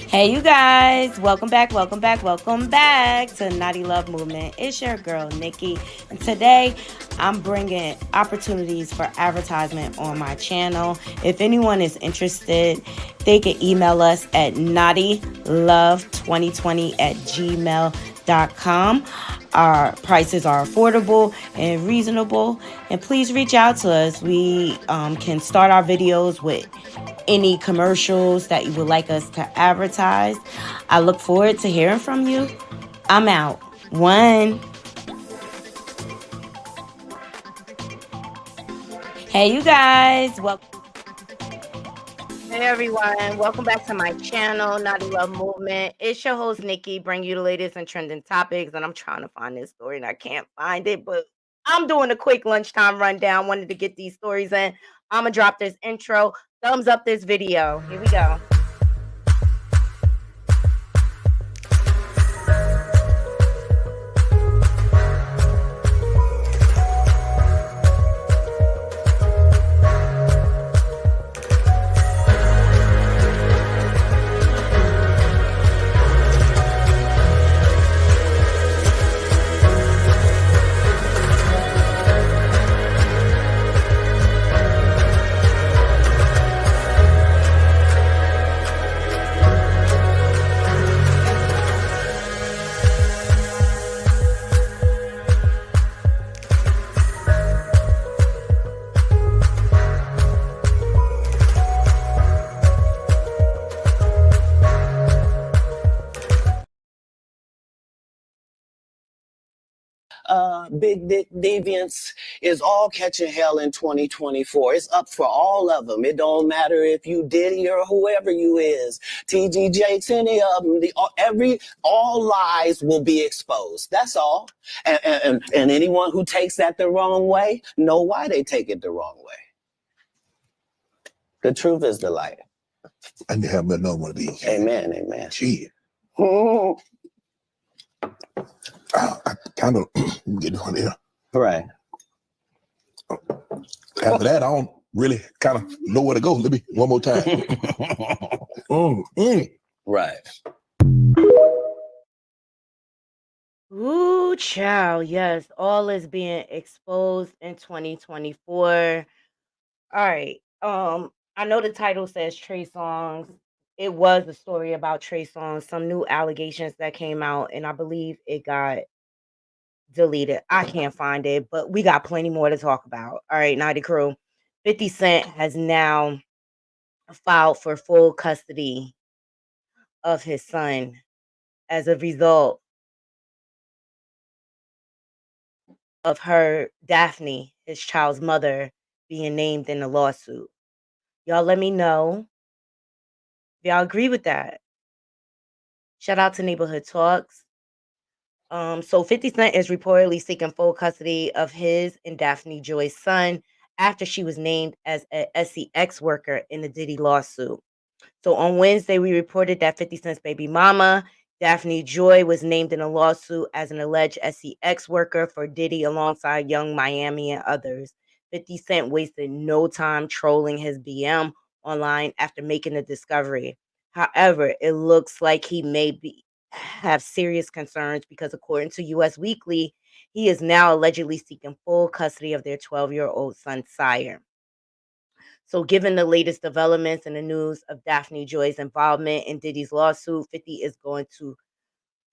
Hey, you guys, welcome back to Naughty Love Movement. It's your girl, Nikki, and today I'm bringing opportunities for advertisement on my channel. If anyone is interested, they can email us at naughtylove2020@gmail.com. Our prices are affordable and reasonable, and please reach out to us. We can start our videos with any commercials that you would like us to advertise. I look forward to hearing from you. I'm out. One. Hey, you guys. Hey, everyone. Welcome back to my channel, Naughty Love Movement. It's your host, Nikki, bring you the latest and trending topics. And I'm trying to find this story and I can't find it, but I'm doing a quick lunchtime rundown. Wanted to get these stories in. I'm going to drop this intro. Thumbs up this video. Here we go. Big Dick Deviants is all catching hell in 2024. It's up for all of them. It don't matter if you Diddy or whoever you is, TG Jakes, any of them. All lies will be exposed. That's all. And anyone who takes that the wrong way, know why they take it the wrong way. The truth is the light. I need to have another one of these. Amen, amen. Shit. I kind of get one here. Right. After that, I don't really kind of know where to go. Let me one more time. Right. Ooh, child. Yes, all is being exposed in 2024. All right. I know the title says Trey Songz. It was a story about Trey Songz, some new allegations that came out, and I believe it got deleted. I can't find it, but we got plenty more to talk about. All right, Naughty Crew. 50 Cent has now filed for full custody of his son as a result of her, Daphne, his child's mother, being named in the lawsuit. Y'all let me know if y'all agree with that. Shout out to Neighborhood Talks. So 50 Cent is reportedly seeking full custody of his and Daphne Joy's son after she was named as a SEX worker in the Diddy lawsuit. So on Wednesday, we reported that 50 Cent's baby mama, Daphne Joy, was named in a lawsuit as an alleged SEX worker for Diddy alongside Young Miami and others. 50 Cent wasted no time trolling his BM online after making the discovery. However, it looks like he may have serious concerns because according to US Weekly, he is now allegedly seeking full custody of their 12-year-old son, Sire. So, given the latest developments in the news of Daphne Joy's involvement in Diddy's lawsuit, 50 is going to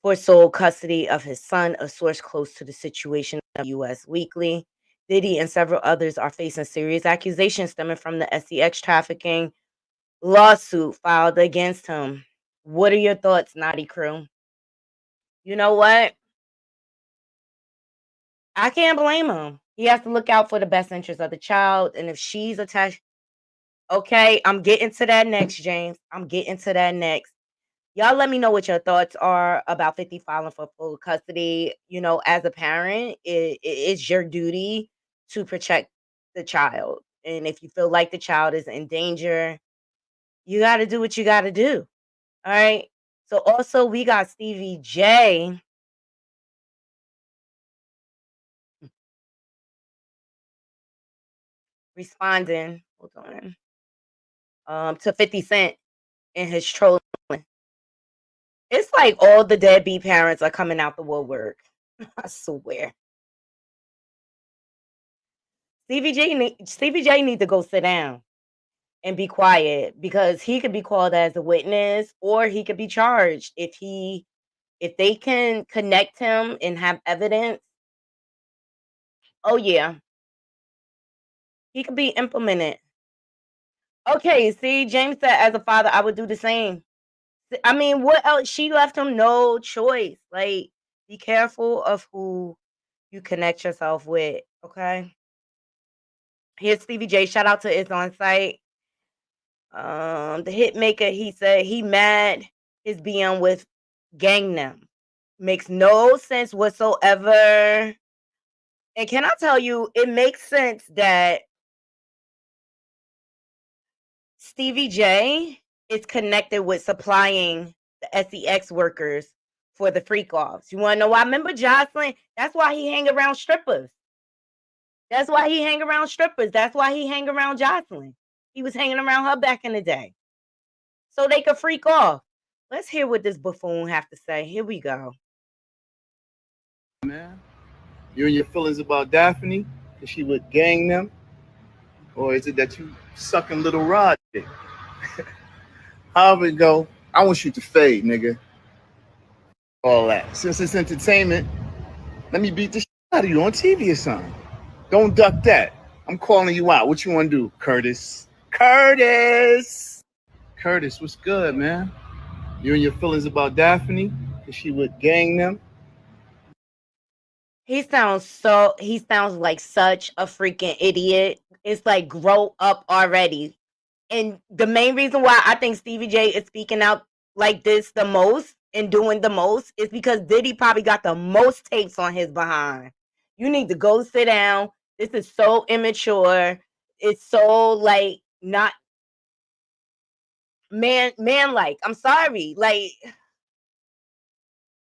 for sole custody of his son, a source close to the situation of US Weekly. Diddy and several others are facing serious accusations stemming from the SEX trafficking lawsuit filed against him. What are your thoughts, Naughty Crew? You know what? I can't blame him. He has to look out for the best interest of the child. And if she's attached, okay, I'm getting to that next, James. I'm getting to that next. Y'all let me know what your thoughts are about 50 filing for full custody. You know, as a parent, it's your duty to protect the child. And if you feel like the child is in danger, you got to do what you got to do. All right. So also we got Stevie J responding, hold on, to 50 Cent in his trolling. It's like all the deadbeat parents are coming out the woodwork. I swear. Stevie J need to go sit down and be quiet because he could be called as a witness or he could be charged if they can connect him and have evidence. Oh yeah, he could be implemented. Okay, see, James said as a father, I would do the same. I mean, what else? She left him no choice. Like, be careful of who you connect yourself with. Okay. Here's Stevie J. Shout out to It's On Site. The hit maker, he said he mad his being with Gangnam. Makes no sense whatsoever. And can I tell you, it makes sense that Stevie J is connected with supplying the SEX workers for the freak offs. You want to know why? Remember Jocelyn? That's why he hang around strippers. That's why he hang around strippers. That's why he hang around Jocelyn. He was hanging around her back in the day. So they could freak off. Let's hear what this buffoon have to say. Here we go. Man, you and your feelings about Daphne? Is she would gang them? Or is it that you sucking little Rod dick? However it go, I want you to fade, nigga. All that. Since it's entertainment, let me beat the shit out of you on TV or something. Don't duck that. I'm calling you out. What you want to do, Curtis? Curtis, what's good, man? You and your feelings about Daphne? Is she would gang them? He sounds like such a freaking idiot. It's like, grow up already. And the main reason why I think Stevie J is speaking out like this the most and doing the most is because Diddy probably got the most tapes on his behind. You need to go sit down. This is so immature. It's so like not man like. I'm sorry. Like,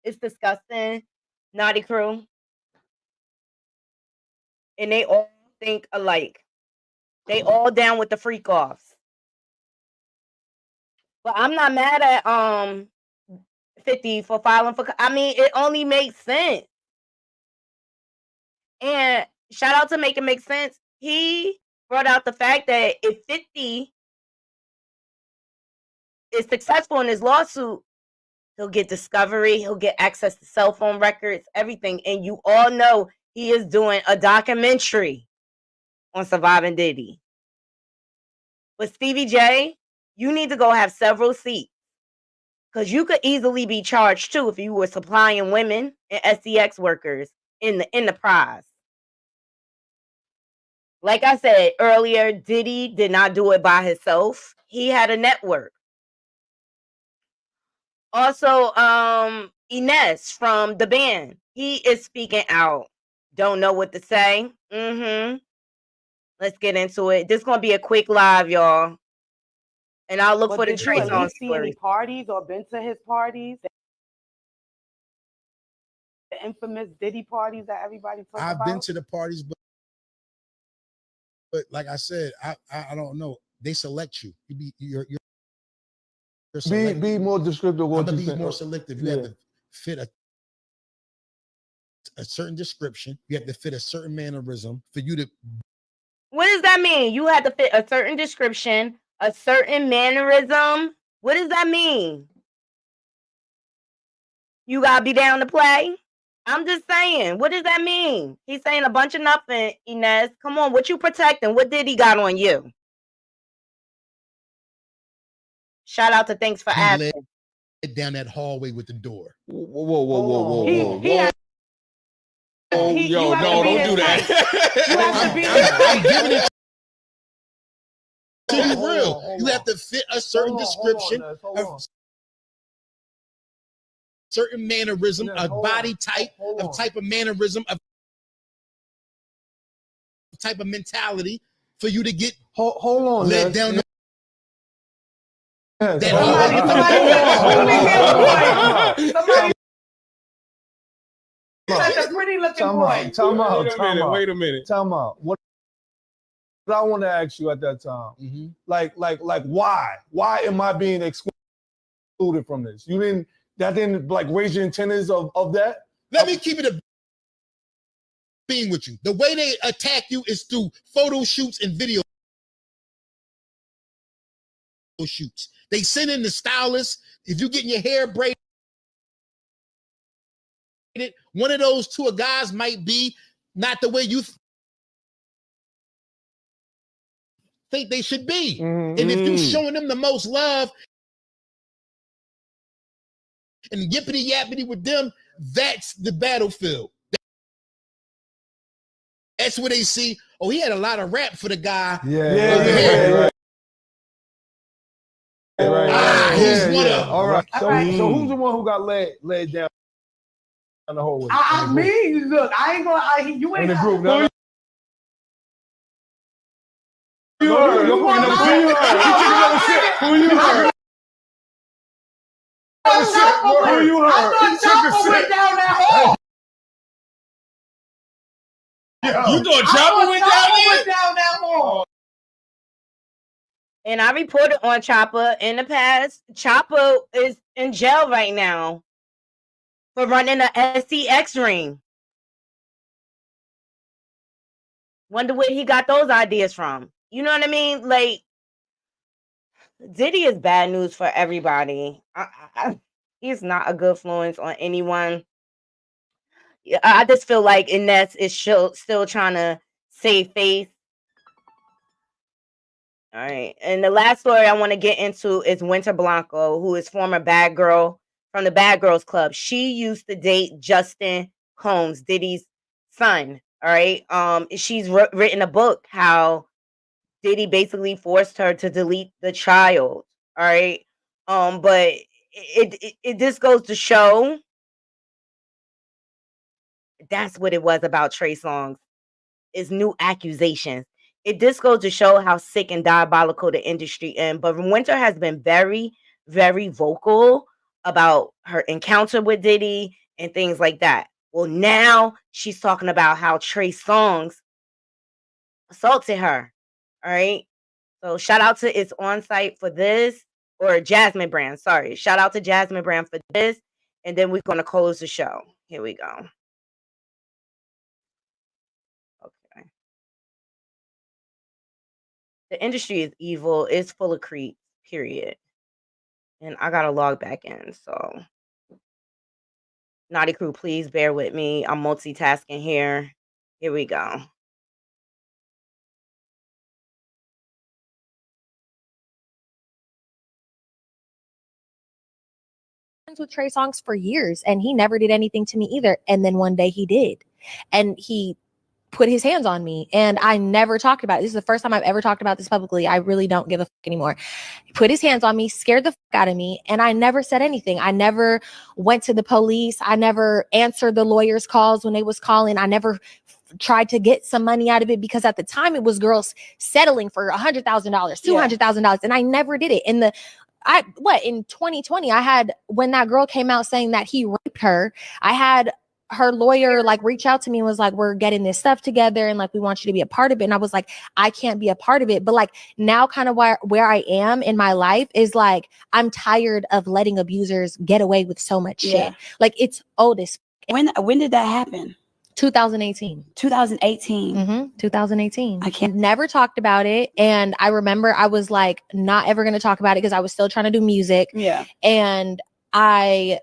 it's disgusting. Naughty Crew. And they all think alike. They all down with the freak offs. But I'm not mad at 50 for filing for. I mean, it only makes sense. And shout out to Make It Make Sense. He brought out the fact that if 50 is successful in his lawsuit, he'll get discovery, he'll get access to cell phone records, everything. And you all know he is doing a documentary on Surviving Diddy. But Stevie J, you need to go have several seats. Because you could easily be charged too if you were supplying women and SEX workers in the enterprise. Like I said earlier, Diddy did not do it by himself. He had a network. Also, Ines from the band, he is speaking out. Don't know what to say. Let's get into it. This is gonna be a quick live, y'all. And I'll look for the Trey Songz see story. any parties or been to his parties? The infamous Diddy parties that everybody talks about? I've been to the parties, but like I said, I don't know. They select you. You're be more descriptive. I'm gonna be more selective. You have to fit a certain description. You have to fit a certain mannerism for you to. What does that mean? You have to fit a certain description, a certain mannerism. What does that mean? You gotta be down to play? I'm just saying. What does that mean? He's saying a bunch of nothing, Ines. Come on, what you protecting? What did he got on you? Shout out to Thanks for Asking. Led down that hallway with the door. Whoa. Yo, no, don't do that. I'm giving it to you real. You have to fit a certain description, a certain mannerism, a body type, a type of mannerism, a type of mentality for you to get hold on, led down that Somebody that's a pretty looking boy. Time out. Wait a minute. Time out. What I want to ask you at that time, like why? Why am I being excluded from this? You didn't that didn't like raise your antennas of that? Let me keep it a being with you. The way they attack you is through photo shoots and video shoots. They send in the stylist. If you're getting your hair braided, one of those two guys might be not the way you think they should be. Mm-hmm. And if you're showing them the most love and yippity yappity with them, that's the battlefield. That's where they see, oh, he had a lot of rap for the guy. Yeah. Right. He's one of them. All right. So, right. so who's the one who got laid down the whole way? I mean, look, I ain't gonna. You ain't in the got- group. No, Who you heard? Who you heard? Who you heard? I thought Chopper went down that hole. You thought Chopper went down that hole. And I reported on Chopper in the past. Chopper is in jail right now for running a SCX ring. Wonder where he got those ideas from. You know what I mean? Like, Diddy is bad news for everybody. He's not a good influence on anyone. I just feel like Ines is still trying to save face. All right. And the last story I want to get into is Winter Blanco, who is former bad girl from the Bad Girls Club. She used to date Justin Combs, Diddy's son. All right. She's written a book how Diddy basically forced her to delete the child. All right. But it just goes to show that's what it was about Trey Songz, is new accusations. It just goes to show how sick and diabolical the industry is. But Winter has been very, very vocal about her encounter with Diddy and things like that. Well, now she's talking about how Trey Songz assaulted her. All right. So shout out to It's On Site for this, or Jasmine Brand. Sorry. Shout out to Jasmine Brand for this. And then we're going to close the show. Here we go. Okay. The industry is evil. It's full of creeps, period. And I got to log back in. So, Naughty Crew, please bear with me. I'm multitasking here. Here we go. With Trey Songz for years, and he never did anything to me either. And then one day he did, and he put his hands on me, and I never talked about it. This is the first time I've ever talked about this publicly. I really don't give a fuck anymore. He put his hands on me, scared the fuck out of me, and I never said anything. I never went to the police. I never answered the lawyers' calls when they was calling. I never tried to get some money out of it, because at the time it was girls settling for $100,000, $200,000, and I never did it. In in 2020, I had, when that girl came out saying that he raped her, I had her lawyer like reach out to me and was like, we're getting this stuff together and like, we want you to be a part of it. And I was like, I can't be a part of it. But like, now kind of where I am in my life is like, I'm tired of letting abusers get away with so much shit. Like, it's old as When did that happen? 2018. 2018. 2018. I can't. Never talked about it. And I remember I was like, not ever going to talk about it because I was still trying to do music. Yeah. And I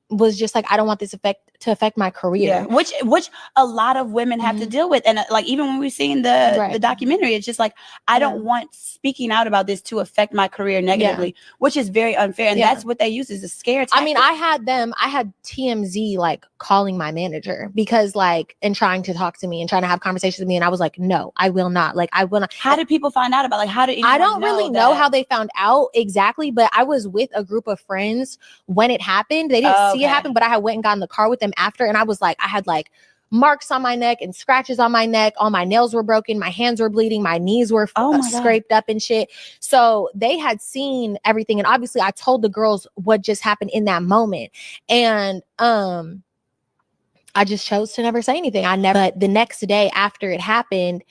was just like, I don't want this to affect my career. Yeah. Which a lot of women have to deal with. And like, even when we've seen the documentary, it's just like, I don't want speaking out about this to affect my career negatively, which is very unfair. And that's what they use as a scare tactic. I mean, I had TMZ like calling my manager because like, and trying to talk to me and trying to have conversations with me. And I was like, no, I will not. Like, I will not. How did people find out about, like, how did I don't really know how they found out exactly, but I was with a group of friends when it happened. They didn't see it happen, but I had went and got in the car with them after. And I was like, I had like marks on my neck and scratches on my neck. All my nails were broken. My hands were bleeding. My knees were scraped up and shit. So they had seen everything. And obviously I told the girls what just happened in that moment. And I just chose to never say anything. But the next day after it happened,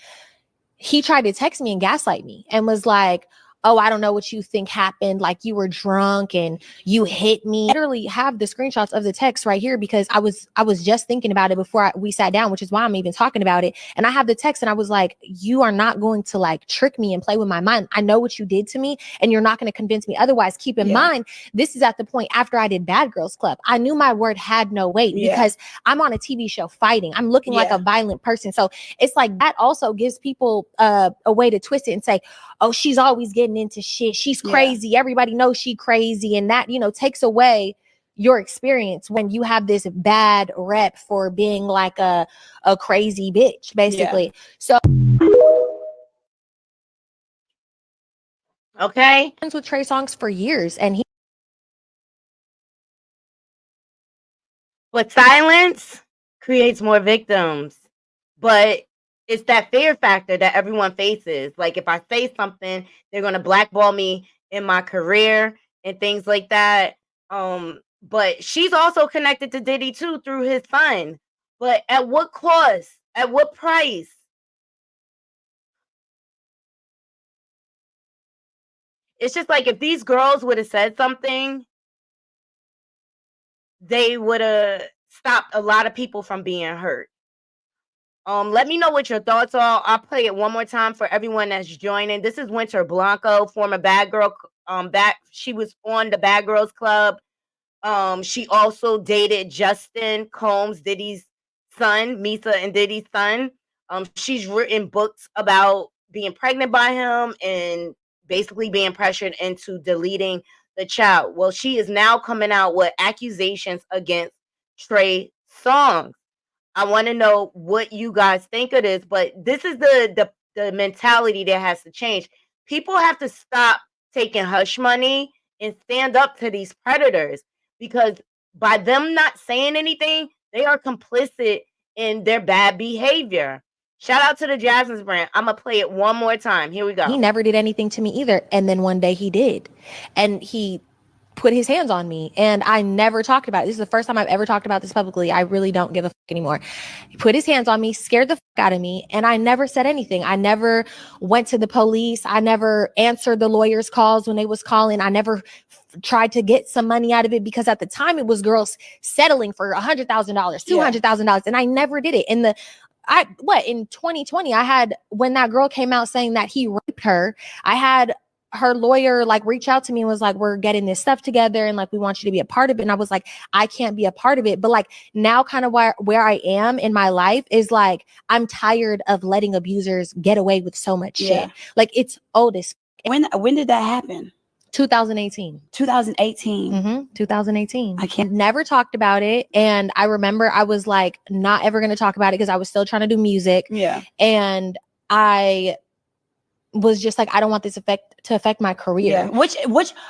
he tried to text me and gaslight me and was like, oh, I don't know what you think happened, like you were drunk and you hit me. I literally have the screenshots of the text right here because I was just thinking about it before we sat down, which is why I'm even talking about it. And I have the text and I was like, you are not going to like trick me and play with my mind. I know what you did to me and you're not going to convince me otherwise. Keep in mind, this is at the point after I did Bad Girls Club. I knew my word had no weight because I'm on a TV show fighting. I'm looking like a violent person. So it's like that also gives people a way to twist it and say, oh, she's always getting into shit. She's crazy. Everybody knows she crazy. And that, takes away your experience when you have this bad rep for being like a crazy bitch, basically. So okay, with Trey Songz for years, and but silence creates more victims. But it's that fear factor that everyone faces. Like if I say something, they're gonna blackball me in my career and things like that. But she's also connected to Diddy too through his son. But at what cost? At what price? It's just like if these girls would have said something, they would have stopped a lot of people from being hurt. Let me know what your thoughts are. I'll play it one more time for everyone that's joining. This is Winter Blanco, former Bad Girl. She was on the Bad Girls Club. She also dated Justin Combs, Diddy's son, Misa and Diddy's son. She's written books about being pregnant by him and basically being pressured into deleting the child. Well, she is now coming out with accusations against Trey Songz. I want to know what you guys think of this, but this is the mentality that has to change. People have to stop taking hush money and stand up to these predators, because by them not saying anything, they are complicit in their bad behavior. Shout out to the Jasmine's brand. I'm gonna play it one more time. Here we go. he never did anything to me either. And then one day he did. And he put his hands on me, and I never talked about it. This is the first time I've ever talked about this publicly. I really don't give a fuck anymore. He put his hands on me, scared the fuck out of me, and I never said anything. I never went to the police. I never answered the lawyers' calls when they was calling. I never tried to get some money out of it, because at the time it was girls settling for $100,000, $200,000, and I never did it. In 2020, I had, when that girl came out saying that he raped her, I had her lawyer like reach out to me and was like, we're getting this stuff together and like we want you to be a part of it. And I was like, I can't be a part of it. But like now kind of where I am in my life is like, I'm tired of letting abusers get away with so much shit. Like it's old as when did that happen? 2018. 2018. 2018. I can't never talked about it. And I remember I was like not ever going to talk about it because I was still trying to do music. And I was just like, I don't want this to affect my career. Which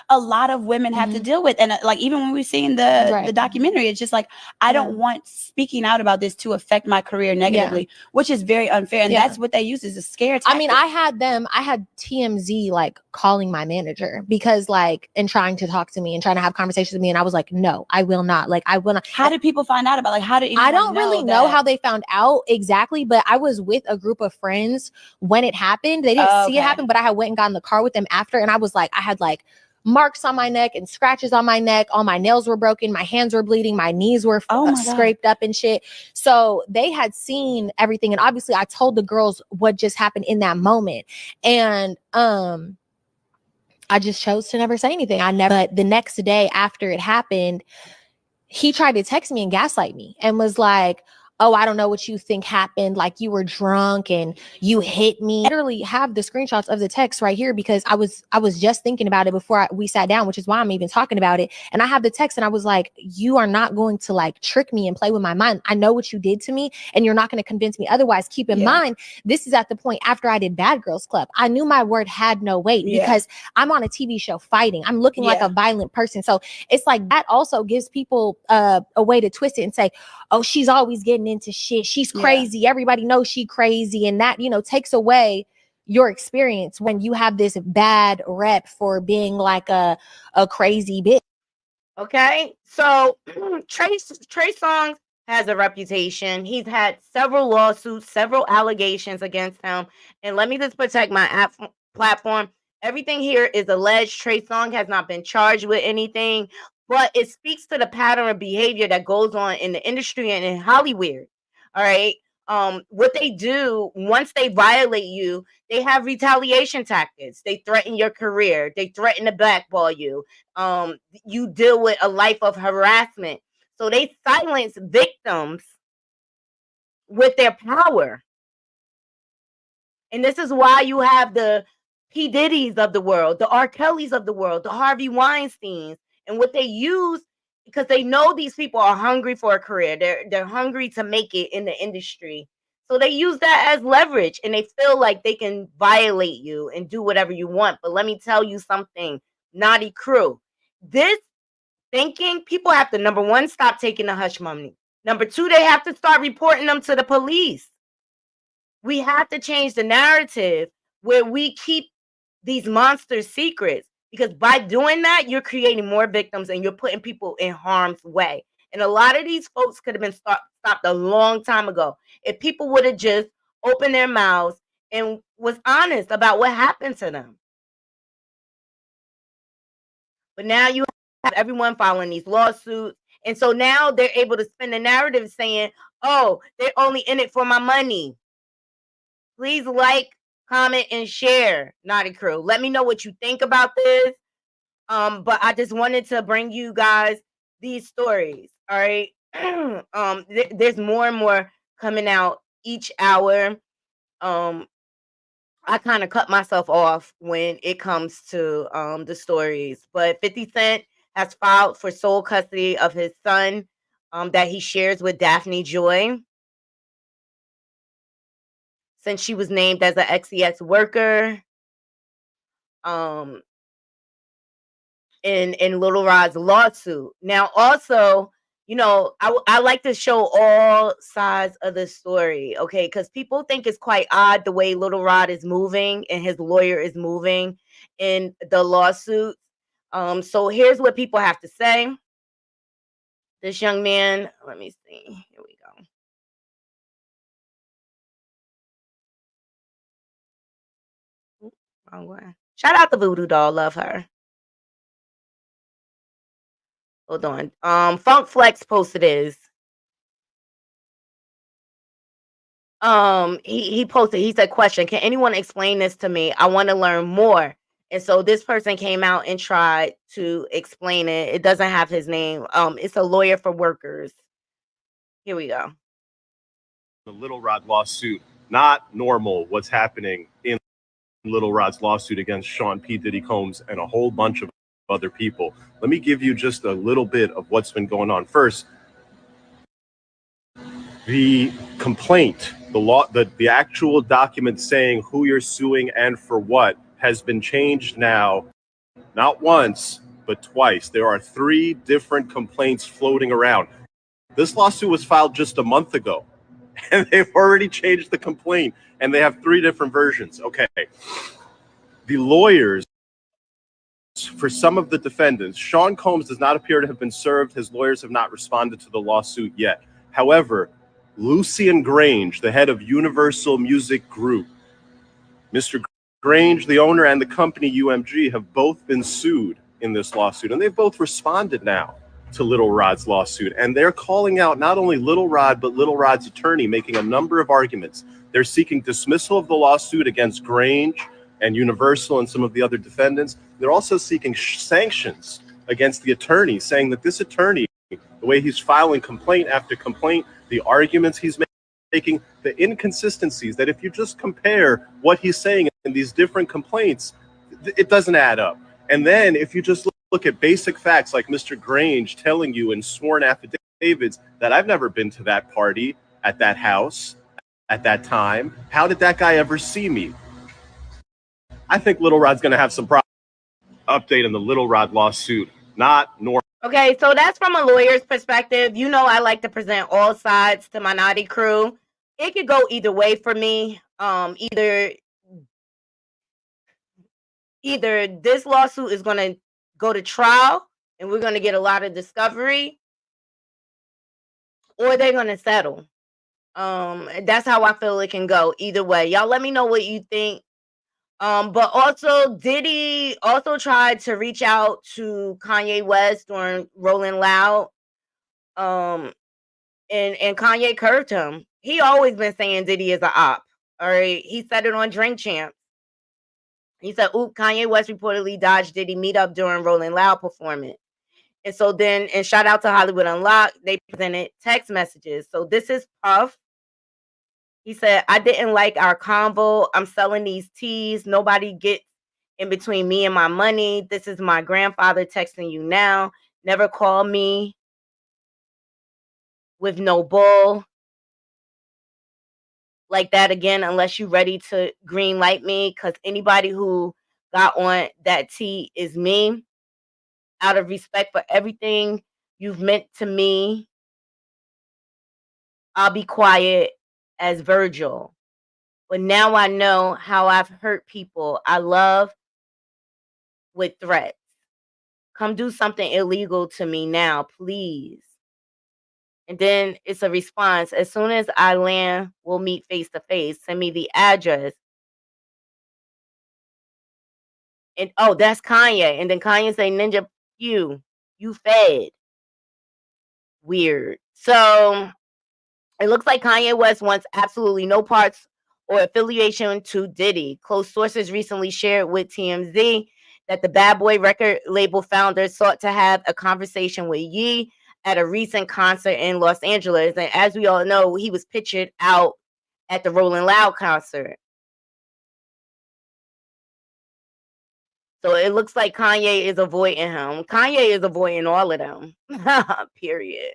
a lot of women have to deal with. And like even when we've seen the documentary, it's just like, I don't want speaking out about this to affect my career negatively, which is very unfair. And that's what they use as a scare tactic. I mean, I had TMZ like calling my manager because like, and trying to talk to me and trying to have conversations with me. And I was like, no, I will not. Like, I will not. How did people find out about, like, how did I don't really know how they found out exactly, but I was with a group of friends when it happened. They didn't see it happen, but I had went and got in the car with them after. And I was like, I had like marks on my neck and scratches on my neck. All my nails were broken. My hands were bleeding. My knees were scraped up and shit. So they had seen everything. And obviously I told the girls what just happened in that moment. And, I just chose to never say anything. But the next day after it happened, he tried to text me and gaslight me and was like, oh, I don't know what you think happened, like you were drunk and you hit me. I literally have the screenshots of the text right here because I was just thinking about it before we sat down, which is why I'm even talking about it. And I have the text and I was like, you are not going to like trick me and play with my mind. I know what you did to me and you're not going to convince me otherwise. Keep in mind, this is at the point after I did Bad Girls Club. I knew my word had no weight because I'm on a TV show fighting. I'm looking like a violent person. So it's like that also gives people a way to twist it and say, oh, she's always getting into shit. She's crazy. Everybody knows she crazy. And that, takes away your experience when you have this bad rep for being like a crazy bitch. Okay. So Trey Songz has a reputation. He's had several lawsuits, several allegations against him. And let me just protect my platform. Everything here is alleged. Trey Songz has not been charged with anything, but it speaks to the pattern of behavior that goes on in the industry and in Hollywood. All right. What they do once they violate you, they have retaliation tactics. They threaten your career. They threaten to blackball you. You deal with a life of harassment. So they silence victims with their power. And this is why you have the P. Diddy's of the world, the R. Kelly's of the world, the Harvey Weinsteins, and what they use because they know these people are hungry for a career. They're hungry to make it in the industry. So they use that as leverage and they feel like they can violate you and do whatever you want. But let me tell you something, naughty crew. This thinking, people have to, number one, stop taking the hush money. Number two, they have to start reporting them to the police. We have to change the narrative where we keep these monsters secrets, because by doing that, you're creating more victims and you're putting people in harm's way. And a lot of these folks could have been stopped a long time ago if people would have just opened their mouths and was honest about what happened to them. But now you have everyone filing these lawsuits. And so now they're able to spin the narrative saying, oh, they're only in it for my money. Please like, comment, and share, Naughty Crew. Let me know what you think about this. But I just wanted to bring you guys these stories. All right. There's more and more coming out each hour. I kind of cut myself off when it comes to the stories. But 50 Cent has filed for sole custody of his son that he shares with Daphne Joy, since she was named as an XEX worker in Little Rod's lawsuit. Now, also, I like to show all sides of the story, okay? Because people think it's quite odd the way Little Rod is moving and his lawyer is moving in the lawsuit. So here's what people have to say. This young man, let me see. Here we go. Wrong one. Shout out to Voodoo Doll. Love her. Hold on. Funk Flex posted his. He posted, he said, question, can anyone explain this to me? I want to learn more. And so this person came out and tried to explain it. It doesn't have his name. It's a lawyer for workers. Here we go. The Little Rod lawsuit, not normal what's happening in Little Rod's lawsuit against Sean P. Diddy Combs and a whole bunch of other people. Let me give you just a little bit of what's been going on. First, the complaint, the actual document saying who you're suing and for what has been changed now, not once, but twice. There are 3 different complaints floating around. This lawsuit was filed just a month ago, and they've already changed the complaint, and they have 3 different versions. Okay. The lawyers for some of the defendants, Sean Combs does not appear to have been served. His lawyers have not responded to the lawsuit yet. However, Lucian Grange, the head of Universal Music Group, Mr. Grange, the owner, and the company UMG have both been sued in this lawsuit, and they've both responded now to Little Rod's lawsuit. And they're calling out not only Little Rod, but Little Rod's attorney, making a number of arguments. They're seeking dismissal of the lawsuit against Grange and Universal and some of the other defendants. They're also seeking sanctions against the attorney, saying that this attorney, the way he's filing complaint after complaint, the arguments he's making, the inconsistencies, that if you just compare what he's saying in these different complaints, it doesn't add up. And then if you just look at basic facts like Mr. Grange telling you in sworn affidavits that I've never been to that party at that house at that time, how did that guy ever see me? I think Little Rod's going to have some update in the Little Rod lawsuit, not normal. Okay, so that's from a lawyer's perspective. I like to present all sides to my Naughty Crew. It could go either way for me. Either this lawsuit is going to go to trial and we're going to get a lot of discovery, or they're going to settle. That's how I feel it can go either way. Y'all let me know what you think. But also Diddy also tried to reach out to Kanye West during Rolling Loud. And Kanye curved him. He always been saying Diddy is a op. All right. He said it on Drink Champs. He said, "Oop, Kanye West reportedly dodged Diddy meetup during Rolling Loud performance." And so then, and shout out to Hollywood Unlocked, they presented text messages. So this is Puff. He said, "I didn't like our convo. I'm selling these teas. Nobody gets in between me and my money. This is my grandfather texting you now. Never call me with no bull like that again unless you're ready to green light me, because anybody who got on that tea is me. Out of respect for everything you've meant to me, I'll be quiet as Virgil. But now I know how I've hurt people I love with threats. Come do something illegal to me now, please." And then it's a response. "As soon as I land, we'll meet face to face. Send me the address." And oh, that's Kanye. And then Kanye say, "Ninja, you fed." Weird. So it looks like Kanye West wants absolutely no parts or affiliation to Diddy. Close sources recently shared with TMZ that the Bad Boy record label founder sought to have a conversation with Ye at a recent concert in Los Angeles. And as we all know, he was pictured out at the Rolling Loud concert. So it looks like Kanye is avoiding him. Kanye is avoiding all of them. Period.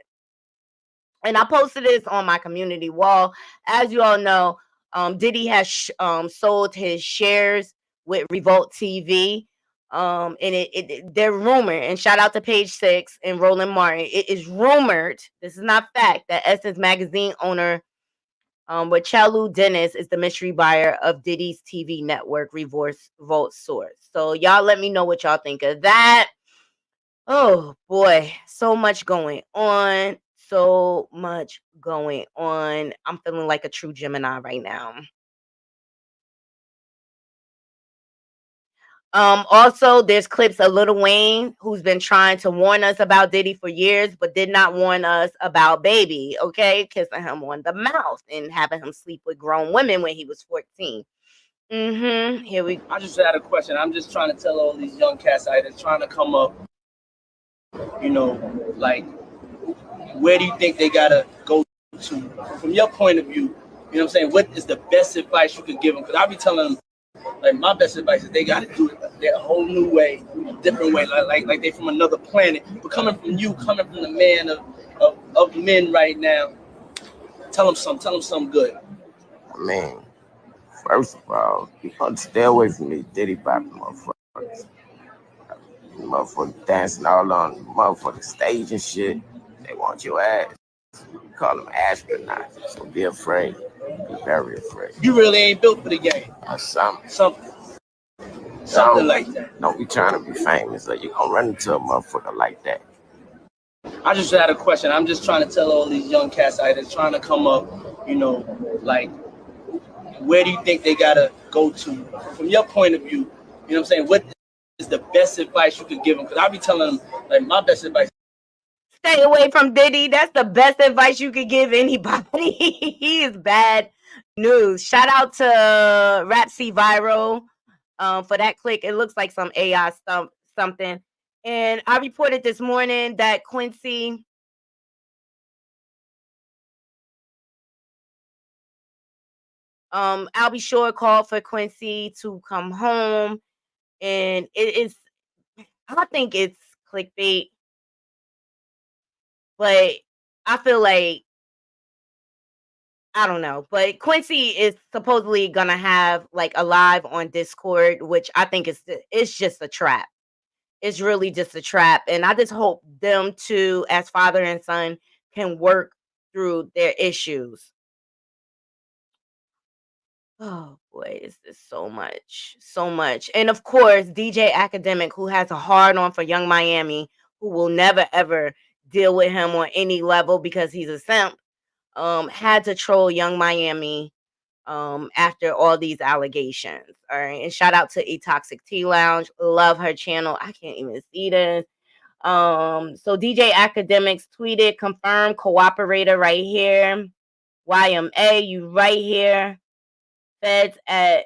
And I posted this on my community wall. As you all know, Diddy has sold his shares with Revolt TV. And they're rumored, and shout out to Page Six and Roland Martin. It is rumored, this is not fact, that Essence Magazine owner Rachelu Dennis is the mystery buyer of Diddy's TV network, Revolt Source. So y'all let me know what y'all think of that. Oh boy, so much going on. So much going on. I'm feeling like a true Gemini right now. Also, there's clips of Lil Wayne, who's been trying to warn us about Diddy for years, but did not warn us about Baby, okay? Kissing him on the mouth and having him sleep with grown women when he was 14. Here we go. I just had a question. I'm just trying to tell all these young cats out there trying to come up, like, where do you think they gotta go to? From your point of view, you know what I'm saying? What is the best advice you could give them? Because I'll be telling them, like, my best advice is they got to do it a whole new way, a different way, like they from another planet. But coming from you, coming from the man of men right now, tell them something good. I mean, first of all, you gotta stay away from these Diddy Bop motherfuckers. Motherfuckers dancing all on the motherfucking stage and shit. They want your ass. You call them astronauts, so be afraid. Be very afraid. You really ain't built for the game. Or something. Something like that. Don't be trying to be famous, or you gonna run into a motherfucker like that. I just had a question. I'm just trying to tell all these young cats out there trying to come up, like, where do you think they gotta go to? From your point of view, you know what I'm saying? What is the best advice you could give them? Because I'll be telling them, like, my best advice. Stay away from Diddy. That's the best advice you could give anybody. He is bad news. Shout out to Rapsy Viral for that click. It looks like some AI something. And I reported this morning that Quincy Albie Shore called for Quincy to come home. And I think it's clickbait. But I feel like, I don't know. But Quincy is supposedly gonna have like a live on Discord, which I think it's just a trap. It's really just a trap. And I just hope them two, as father and son, can work through their issues. Oh boy, it's just so much. So much. And of course, DJ Academic, who has a hard on for Young Miami, who will never ever deal with him on any level because he's a simp, had to troll Young Miami after all these allegations. All right. And shout out to A Toxic Tea Lounge. Love her channel. I can't even see this. So DJ Academics tweeted, confirmed cooperator right here. YMA, you right here. Feds at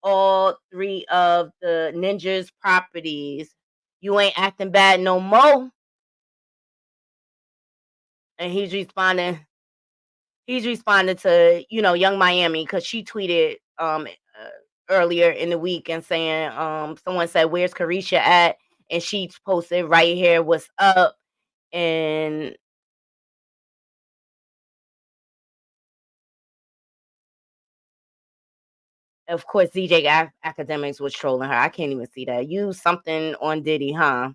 all 3 of the ninjas' properties. You ain't acting bad no more. And he's responding to, Young Miami, because she tweeted earlier in the week and saying, someone said, where's Carisha at? And she posted right here, what's up? And of course, DJ Academics was trolling her. I can't even see that. You something on Diddy, huh?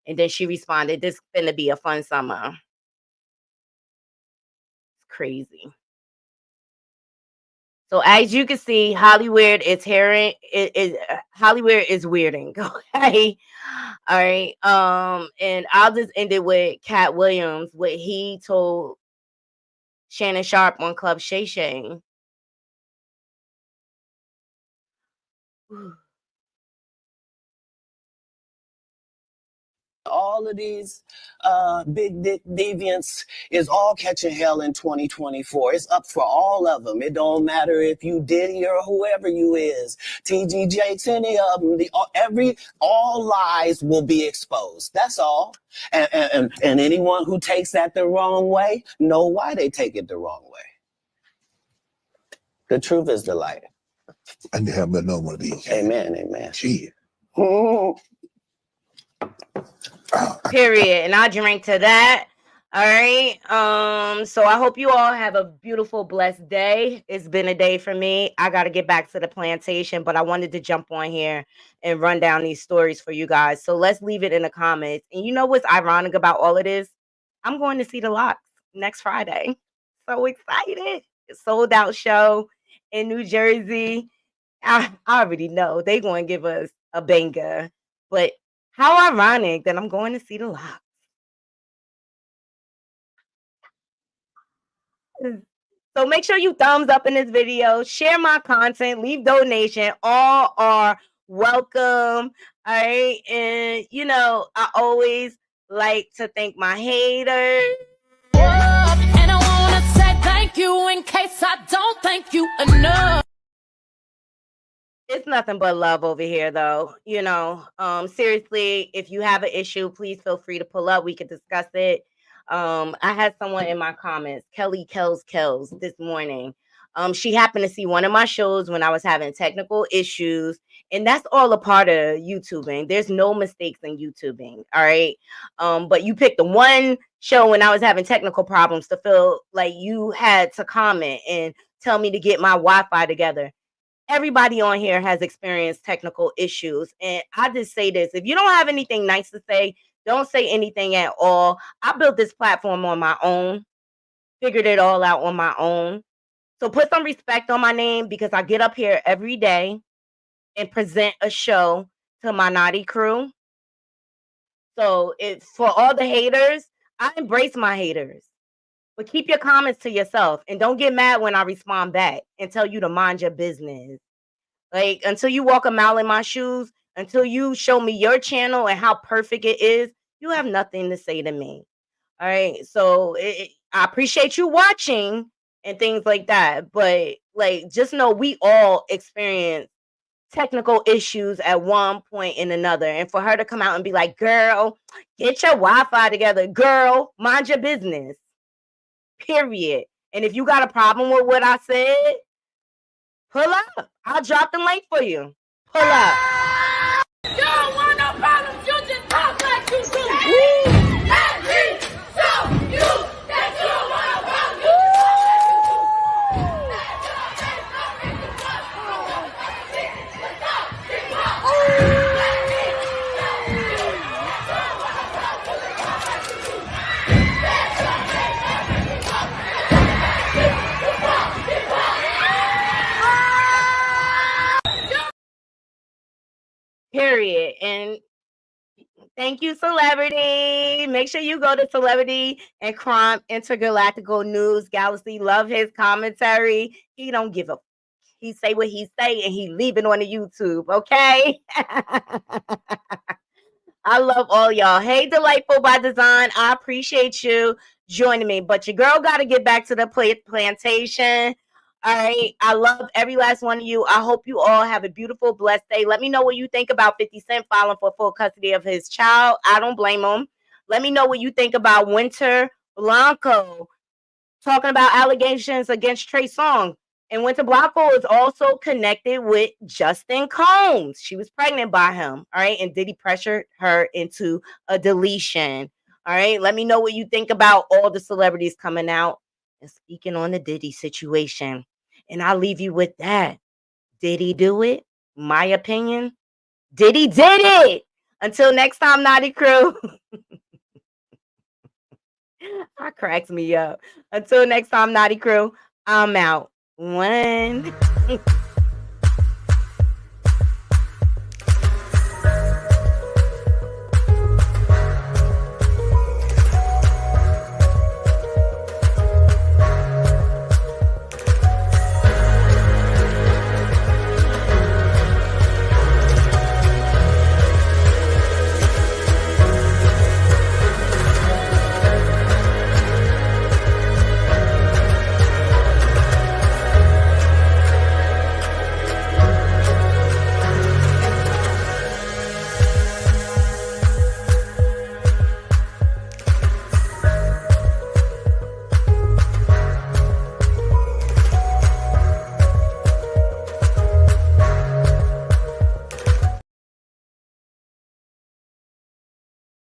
And then she responded, this is gonna be a fun summer. It's crazy. So as you can see, Hollywood is Hollywood is weirding. Okay. All right. And I'll just end it with Cat Williams, what he told Shannon Sharp on Club Shay Shay. All of these big dick deviants is all catching hell in 2024. It's up for all of them. It don't matter if you Diddy or whoever you is. TG Jakes, any of them. All lies will be exposed. That's all. And anyone who takes that the wrong way, know why they take it the wrong way. The truth is the light. I need to have another one of these. Amen, amen. Gee. Period. And I drink to that. All right. So I hope you all have a beautiful, blessed day. It's been a day for me. I got to get back to the plantation, but I wanted to jump on here and run down these stories for you guys. So let's leave it in the comments. And you know what's ironic about all of this? I'm going to see the Locks next Friday. So excited. It's sold out show in New Jersey. I already know they're going to give us a banger, but how ironic that I'm going to see the Locks. So make sure you thumbs up in this video, share my content, leave donation. All are welcome. All right. And I always like to thank my haters. And I want to say thank you in case I don't thank you enough. It's nothing but love over here, though. Seriously, if you have an issue, please feel free to pull up. We can discuss it. I had someone in my comments, Kelly Kells this morning. She happened to see one of my shows when I was having technical issues, and that's all a part of YouTubing. There's no mistakes in YouTubing, all right? But you picked the one show when I was having technical problems to feel like you had to comment and tell me to get my Wi-Fi together. Everybody on here has experienced technical issues. And I just say this, if you don't have anything nice to say, don't say anything at all. I built this platform on my own, figured it all out on my own. So put some respect on my name, because I get up here every day and present a show to my naughty crew. So it's for all the haters. I embrace my haters. But keep your comments to yourself, and don't get mad when I respond back and tell you to mind your business. Like, until you walk a mile in my shoes, until you show me your channel and how perfect it is, you have nothing to say to me. All right. So I appreciate you watching and things like that. But just know we all experience technical issues at one point and another. And for her to come out and be like, girl, get your Wi-Fi together. Girl, mind your business. Period. And if you got a problem with what I said, pull up. I'll drop the link for you. Pull up. You don't want no problems. You just talk like you do. Let me show you that you don't want no Period. And Thank you, celebrity. Make sure you go to Celebrity and Crime Intergalactical News Galaxy. Love his commentary. He don't give a. He say what he say, and he leave it on the YouTube. Okay. I love all y'all. Hey, Delightful by Design. I appreciate you joining me, but your girl got to get back to the plantation. All right. I love every last one of you. I hope you all have a beautiful, blessed day. Let me know what you think about 50 Cent filing for full custody of his child. I don't blame him. Let me know what you think about Winter Blanco talking about allegations against Trey Songz. And Winter Blanco is also connected with Justin Combs. She was pregnant by him. All right. And Diddy pressured her into a deletion. All right. Let me know what you think about all the celebrities coming out and speaking on the Diddy situation. And I'll leave you with that. Did he do it? My opinion. Diddy did it. Until next time, Naughty Crew. That cracks me up. Until next time, Naughty Crew, I'm out. One.